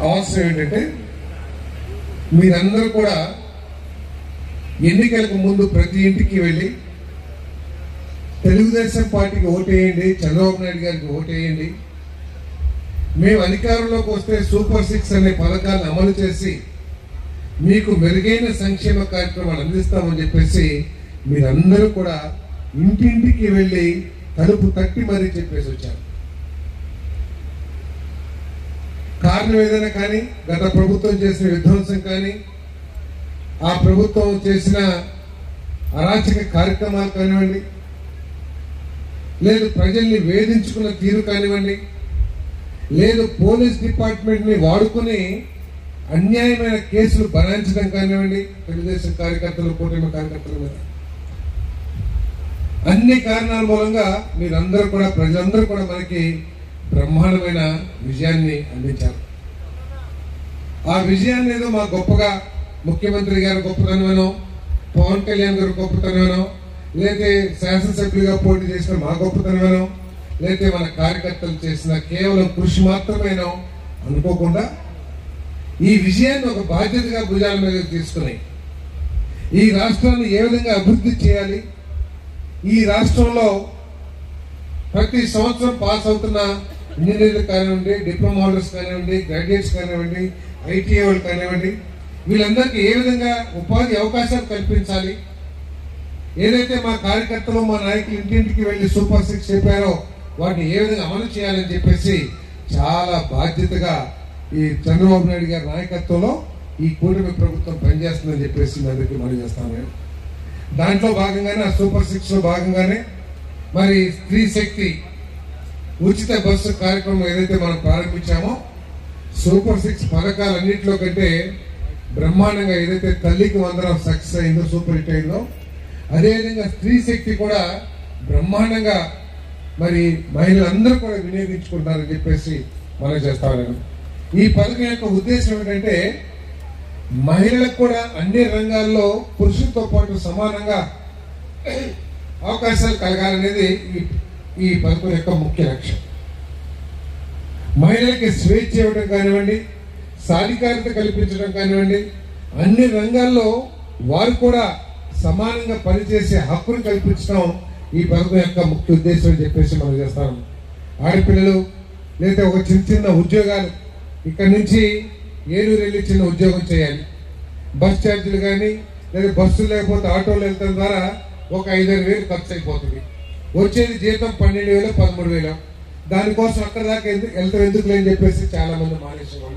అవసరం ఏంటంటే మీరందరూ కూడా ఎన్నికలకు ముందు ప్రతి ఇంటికి వెళ్ళి తెలుగుదేశం పార్టీకి ఓటేయండి, చంద్రబాబు నాయుడు గారికి ఓటేయండి, మేము అధికారంలోకి వస్తే సూపర్ 6 అనే పథకాలను అమలు చేసి మీకు మెరుగైన సంక్షేమ కార్యక్రమాలు అందిస్తామని చెప్పేసి మీరందరూ కూడా ఇంటింటికి వెళ్ళి తలుపు తట్టి మరీ చెప్పేసి వచ్చారు. కారణం ఏదైనా కానీ, గత ప్రభుత్వం చేసిన విధ్వంసం కానీ, ఆ ప్రభుత్వం చేసిన అరాచక కార్యక్రమాలు కానివ్వండి, లేదు ప్రజల్ని వేధించుకున్న తీరు కానివ్వండి, లేదు పోలీస్ డిపార్ట్మెంట్ని వాడుకుని అన్యాయమైన కేసులు బనాయించడం కానివ్వండి, తెలుగుదేశం కార్యకర్తలు, కూటమి కార్యకర్తల మీద అన్ని కారణాల మూలంగా మీరందరూ కూడా, ప్రజలందరూ కూడా మనకి బ్రహ్మాండమైన విజయాన్ని అందించారు. ఆ విజయాన్ని ఏదో మా గొప్పగా ముఖ్యమంత్రి గారు గొప్పతనమేనో, పవన్ కళ్యాణ్ గారు గొప్పతనమేనో, లేకపోతే శాసనసభ్యులుగా పోటీ చేసిన మా గొప్పతనమేనో, లేకపోతే మన కార్యకర్తలు చేసిన కేవలం కృషి మాత్రమేనో అనుకోకుండా ఈ విజయాన్ని ఒక బాధ్యతగా భుజాల మీద తీసుకుని ఈ రాష్ట్రాన్ని ఏ విధంగా అభివృద్ధి చేయాలి, ఈ రాష్ట్రంలో ప్రతి సంవత్సరం పాస్ అవుతున్న ఇంజనీర్లు కానివ్వండి, డిప్లొమా హోల్డర్స్ కానివ్వండి, గ్రాడ్యుయేట్స్ కానివ్వండి, ఐటీఐ వాళ్ళు కానివ్వండి, వీళ్ళందరికీ ఏ విధంగా ఉపాధి అవకాశాలు కల్పించాలి, ఏదైతే మా కార్యకర్తలు, మా నాయకులు ఇంటింటికి వెళ్ళి సూపర్ 6 చెప్పారో వాటిని ఏ విధంగా అమలు చేయాలని చెప్పేసి చాలా బాధ్యతగా ఈ చంద్రబాబు నాయుడు గారి నాయకత్వంలో ఈ కూటమి ప్రభుత్వం పనిచేస్తుందని చెప్పేసి అందరికీ మనం చేస్తాను. దాంట్లో భాగంగానే ఆ సూపర్ 6 లో భాగంగానే మరి స్త్రీ శక్తి ఉచిత బస్సు కార్యక్రమం ఏదైతే మనం ప్రారంభించామో, సూపర్ 6 పథకాలన్నింటిలో కంటే బ్రహ్మాండంగా ఏదైతే తల్లికి వందనం సక్సెస్ అయిందో, సూపర్ హిట్ అయిందో, అదేవిధంగా స్త్రీ శక్తి కూడా బ్రహ్మాండంగా మరి మహిళలందరూ కూడా వినియోగించుకుంటారని చెప్పేసి మనం చేస్తాను. ఈ పథకం యొక్క ఉద్దేశం ఏంటంటే మహిళలకు కూడా అన్ని రంగాల్లో పురుషులతో పాటు సమానంగా అవకాశాలు కలగాలనేది ఈ పథకం యొక్క ముఖ్య లక్ష్యం. మహిళలకి స్వేచ్ఛ ఇవ్వడం కానివ్వండి, సాధికారత కల్పించడం కానివ్వండి, అన్ని రంగాల్లో వారు కూడా సమానంగా పనిచేసే హక్కును కల్పించడం ఈ పథకం యొక్క ముఖ్య ఉద్దేశం అని చెప్పేసి మనం చేస్తాం. ఆడపిల్లలు లేదా ఒక చిన్న ఉద్యోగాలు, ఇక్కడ నుంచి ఏలూరు వెళ్ళి చిన్న ఉద్యోగం చేయాలి, బస్ ఛార్జీలు కానీ లేదా బస్సులు లేకపోతే ఆటోలు వెళ్తాం ద్వారా ఒక 5-6 వేలు ఖర్చు అయిపోతుంది. వచ్చేది జీతం 12,000 13,000. దానికోసం అక్కడ దాకా వెళ్తాం ఎందుకు లేని చెప్పేసి చాలా మంది మానేసేవాళ్ళు.